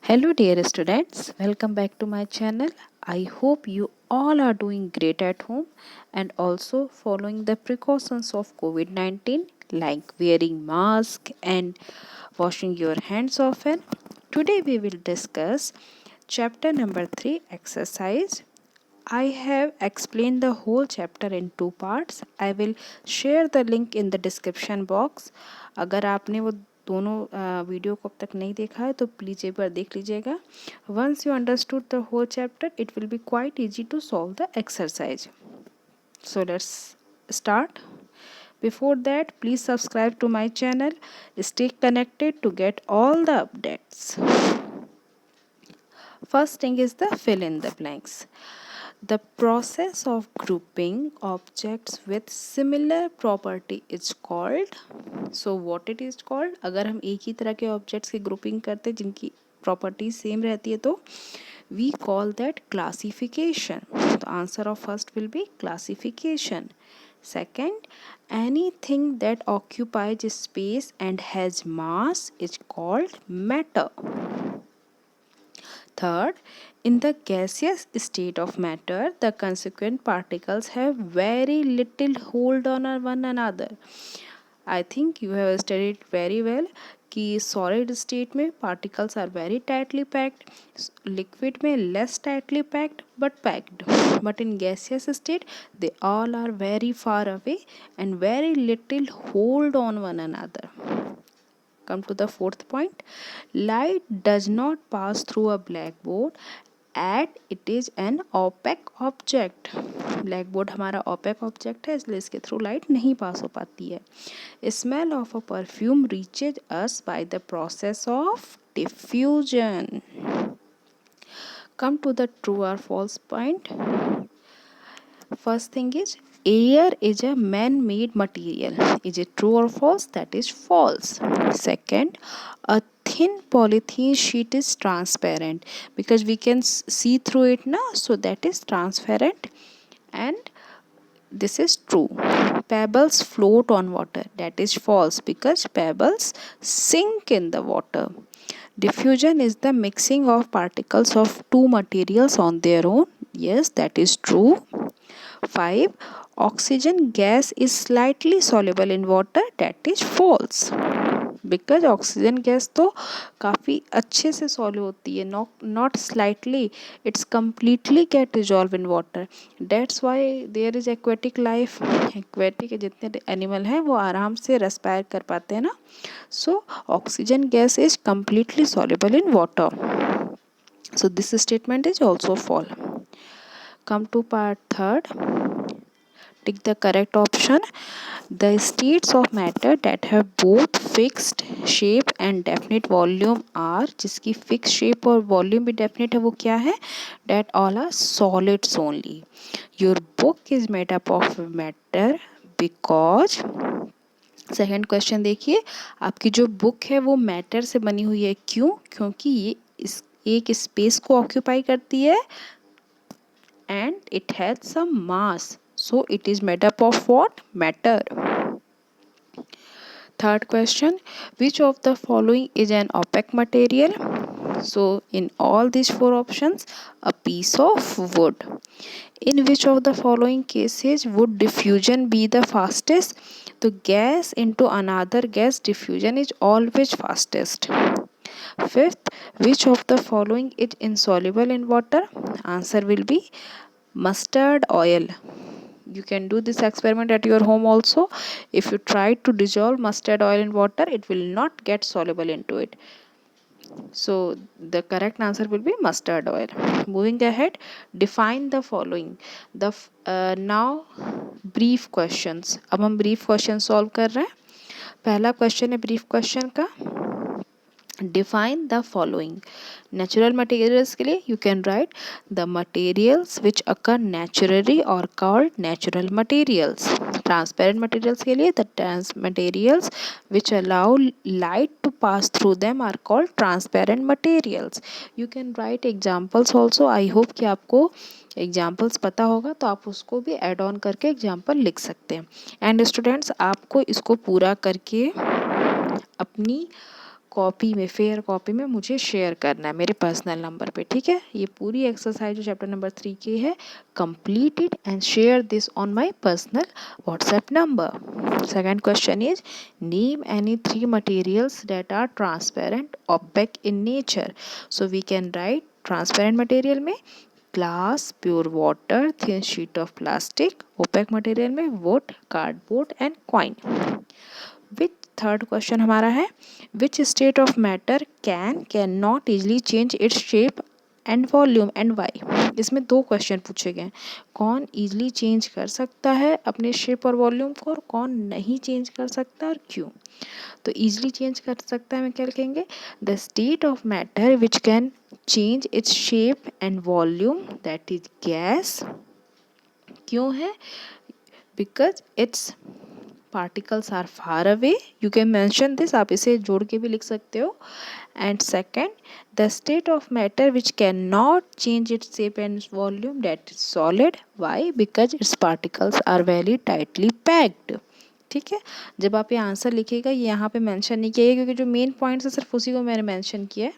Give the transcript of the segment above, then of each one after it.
Hello dear students, welcome back to my channel. I hope you all are doing great at home and also following the precautions of COVID-19 like wearing mask and washing your hands often. Today we will discuss chapter number 3 exercise. I have explained the whole chapter in two parts. I will share the link in the description box. अगर आपने वो दोनों video को अब तक नहीं देखा है तो प्लीज़ एक बार देख लीजिएगा. Once you understood the whole chapter, it will be quite easy to solve the exercise. So let's start. Before that, please subscribe to my channel. Stay connected to get all the updates. First thing is the fill in the blanks. The process of grouping objects with similar property is called. So what it is called? अगर हम एक ही तरह के objects की grouping करते हैं जिनकी property same रहती है तो we call that classification. The answer of first will be classification. Second, anything that occupies space and has mass is called matter. Third, in the gaseous state of matter, the consequent particles have very little hold on one another. I think you have studied very well कि solid state में particles are very tightly packed, liquid में less tightly packed but packed. But in gaseous state, they all are very far away and very little hold on one another. Come to the fourth point. Light does not pass through a blackboard as it is an opaque object. Blackboard हमारा opaque object है इसलिए इसके through light नहीं pass हो पाती है. Smell of a perfume reaches us by the process of diffusion. Come to the true or false point. First thing is air is a man-made material. Is it true or false? That is false. Second, a thin polythene sheet is transparent because we can see through it now, so that is transparent, and this is true. Pebbles float on water. That is false because pebbles sink in the water. Diffusion is the mixing of particles of two materials on their own. Yes, that is true. 5. Oxygen gas is slightly soluble in water. That is false. Because oxygen gas तो काफ़ी अच्छे से solve होती है, not slightly, it's completely get dissolved in water. That's why there is aquatic life. Aquatic जितने animal हैं वो आराम से रेस्पायर कर पाते हैं ना. So oxygen gas is completely soluble in water. So this statement is also false. Come to part third. Tick the correct option. The states of matter that have both fixed shape and definite volume are, जिसकी fixed shape और volume भी definite है वो क्या है? That all are solids only. Your book is made up of matter because second question देखिए, आपकी जो बुक है वो मैटर से बनी हुई है. क्यों? क्योंकि ये इस एक स्पेस को ऑक्यूपाई करती है and it has some mass, so it is made up of what? Matter. Third question, which of the following is an opaque material? So in all these four options, a piece of wood. In which of the following cases would diffusion be the fastest? The gas into another gas diffusion is always fastest. Fifth, which of the following is insoluble in water? Answer will be mustard oil. You can do this experiment at your home also. If you try to dissolve mustard oil in water, it will not get soluble into it. So the correct answer will be mustard oil. Moving ahead, define the following. The now brief questions. अब हम brief question solve कर रहे हैं. पहला question है brief question का. Define the following. Natural materials के लिए you can write the materials which occur naturally or called natural materials. Transparent materials के लिए the materials which allow light to pass through them are called transparent materials. You can write examples also. I hope कि आपको examples पता होगा तो आप उसको भी ऐड ऑन करके एग्जाम्पल लिख सकते हैं. एंड स्टूडेंट्स, आपको इसको पूरा करके अपनी कॉपी में, फेयर कॉपी में मुझे शेयर करना है मेरे पर्सनल नंबर पे, ठीक है। ये पूरी एक्सरसाइज जो चैप्टर नंबर 3 की है, complete it and share this on my personal WhatsApp number. Second question is name any 3 materials that are transparent opaque in nature. So we can write transparent material में glass, pure water, thin sheet of plastic, opaque material में wood, cardboard and coin. Which third question हमारा है which state of matter can not easily change its shape and volume and why. इसमें 2 question पूछे गए हैं, कौन easily change कर सकता है अपने शेप और वॉल्यूम को और कौन नहीं चेंज कर सकता और क्यों। तो इजली चेंज कर सकता है, मैं क्या लिखेंगे, the state of matter which can change its shape and volume that is gas. क्यों है, because it's particles are far away, you can mention this, आप इसे जोड़ के भी लिख सकते हो। and second, the state of matter which cannot change its shape and volume that is solid, why, because its particles are very tightly packed। ठीक है, जब आप ये आंसर लिखिएगा, ये यहाँ पे मेंशन नहीं किया क्योंकि जो मेन पॉइंट्स है सिर्फ उसी को मैंने मेंशन किया है।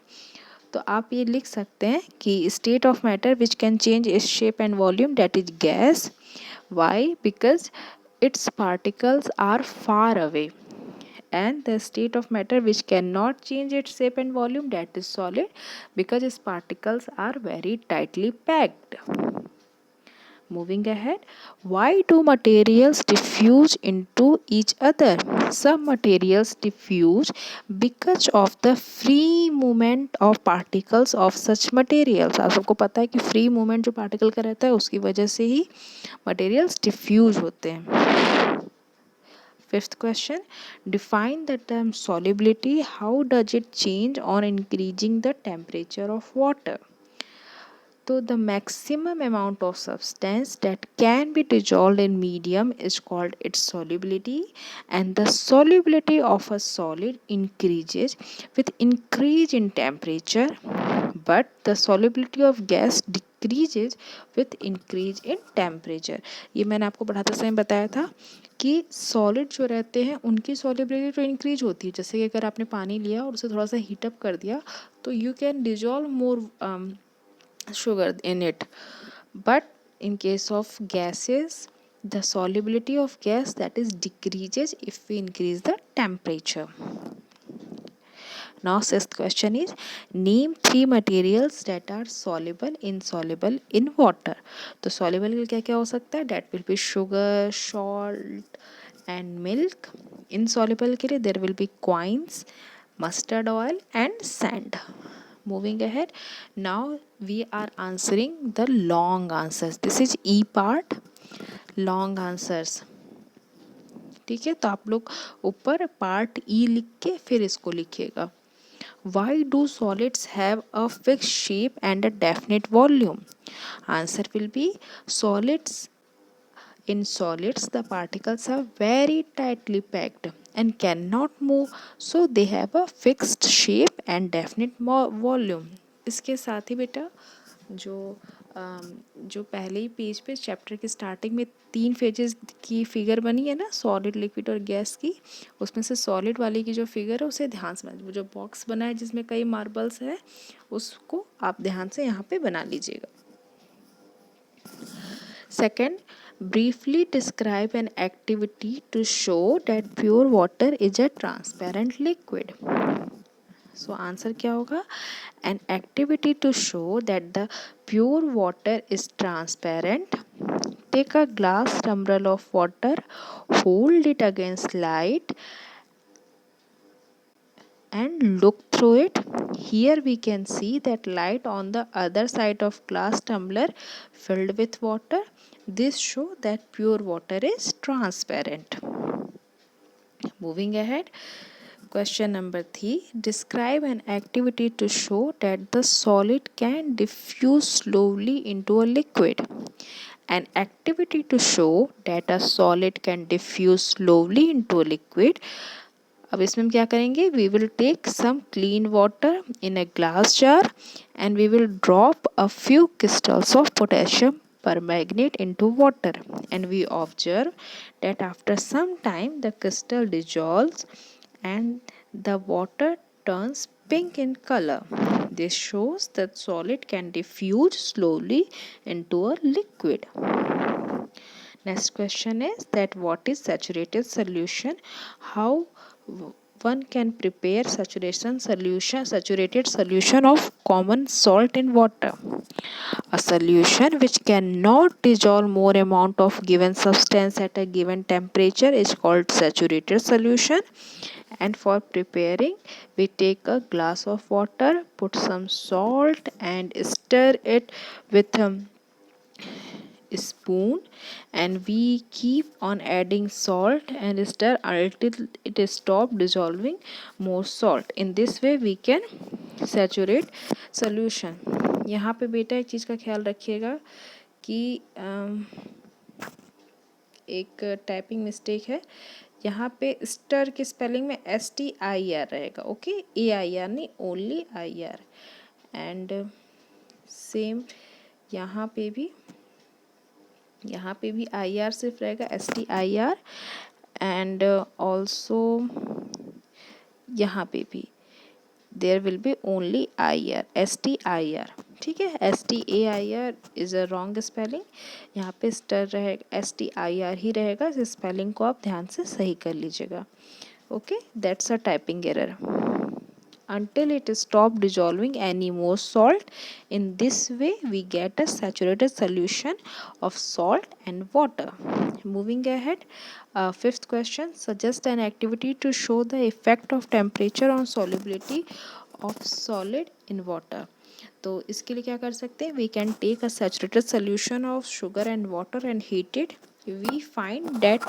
तो आप ये लिख सकते हैं कि state of matter which can change its shape and volume that is gas, why, because its particles are far away, and the state of matter which cannot change its shape and volume that is solid because its particles are very tightly packed। Moving ahead, why do materials diffuse into each other? Some materials diffuse because of the free movement of particles of such materials। आप सबको पता है कि free movement जो particle का रहता है उसकी वजह से ही materials diffuse होते हैं। Fifth question, define the term solubility. How does it change on increasing the temperature of water? So the maximum amount of substance that can be dissolved in medium is called its solubility, and the solubility of a solid increases with increase in temperature, but the solubility of gas decreases with increase in temperature। ये मैंने आपको पढ़ाते समय बताया था कि solid जो रहते हैं उनकी सॉलिबिलिटी तो इंक्रीज होती है, जैसे कि अगर आपने पानी लिया और उसे थोड़ा सा हीटअप कर दिया तो you can dissolve more sugar in it, but in case of gases the solubility of gas that is decreases if we increase the temperature। Now sixth question is name 3 materials that are soluble insoluble in water। तो soluble क्या क्या हो सकता है, that will be sugar, salt and milk। insoluble के लिए there will be coins, mustard oil and sand। Moving ahead, now we are answering the long answers, this is E part, long answers। ठीक है, तो आप लोग ऊपर part ई लिख के फिर इसको लिखिएगा। Why do solids have a fixed shape and a definite volume? Answer will be solids. In solids, the particles are very tightly packed and cannot move, so they have a fixed shape and definite volume। इसके साथ ही बेटा जो पहले ही page पे chapter के starting में 3 phases की figure बनी है ना, सॉलिड, लिक्विड और गैस की, उसमें से सॉलिड वाली की जो फिगर है उसे ध्यान से वो जो बॉक्स बना है जिसमें कई मार्बल्स है उसको आप ध्यान से यहाँ पे बना लीजिएगा। Second, briefly describe an activity to show that pure water is a transparent liquid। So answer क्या होगा, an activity to show that the pure water is transparent। Take a glass tumbler of water, hold it against light and look through it। Here we can see that light on the other side of glass tumbler filled with water, this show that pure water is transparent। Moving ahead, question number 3, describe an activity to show that the solid can diffuse slowly into a liquid। An activity to show that a solid can diffuse slowly into a liquid। अब इसमें हम क्या करेंगे, we will take some clean water in a glass jar and we will drop a few crystals of potassium permanganate into water, and we observe that after some time the crystal dissolves and the water turns pink in color. This shows that solid can diffuse slowly into a liquid. Next question is that what is saturated solution? How one can prepare saturated solution of common salt in water. A solution which cannot dissolve more amount of given substance at a given temperature is called saturated solution. And for preparing, we take a glass of water, put some salt and stir it with spoon, and we keep on adding salt and stir until it stop dissolving more salt. In this way we can saturate solution. यहाँ पे बेटा एक चीज़ का ख्याल रखिएगा कि एक typing mistake है। यहाँ पे स्टर की स्पेलिंग में STIR रहेगा, ओके, AIR नहीं, ओनली IR। एंड सेम यहाँ पे भी IR सिर्फ रहेगा, STIR। एंड ऑल्सो यहाँ पे भी there will be only IR, STIR, ठीक है। STAIR is a wrong spelling. यहाँ पे स्टर रहेगा, STIR ही रहेगा। इस स्पेलिंग को आप ध्यान से सही कर लीजिएगा, okay. That's a typing error. Until it stop dissolving any more salt. In this way we get a saturated solution of salt and water. Moving ahead, fifth question, suggest an activity to show the effect of temperature on solubility of solid in water. तो इसके लिए क्या कर सकते हैं? We can take a saturated solution of sugar and water and heat it. We find that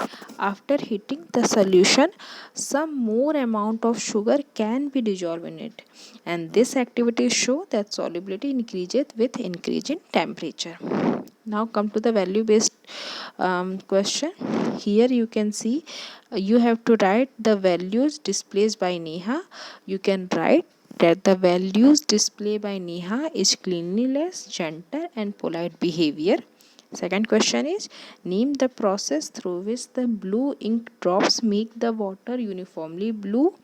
after heating the solution, some more amount of sugar can be dissolved in it, and this activity show that solubility increases with increase in temperature. Now come to the value based question. Here you can see you have to write the values displayed by Neha. You can write that the values displayed by Neha is cleanliness, gentle and polite behavior. Second question is, name the process through which the blue ink drops make the water uniformly blue.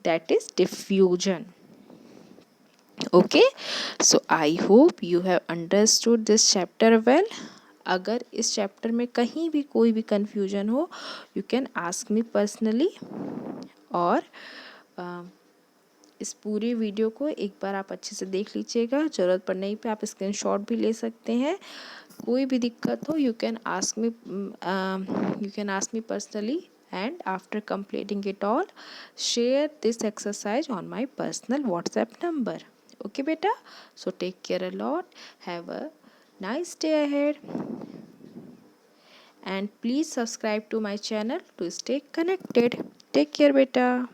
That is diffusion. Okay, so I hope you have understood this chapter well. अगर इस chapter में कहीं भी कोई भी confusion हो, you can ask me personally. और इस पूरी वीडियो को एक बार आप अच्छे से देख लीजिएगा। ज़रूरत पड़ने पे आप स्क्रीनशॉट भी ले सकते हैं। कोई भी दिक्कत हो, you can ask me personally, and after completing it all, share this exercise on my personal WhatsApp number. Okay beta, so take care a lot, have a nice day ahead, and please subscribe to my channel to stay connected. Take care beta.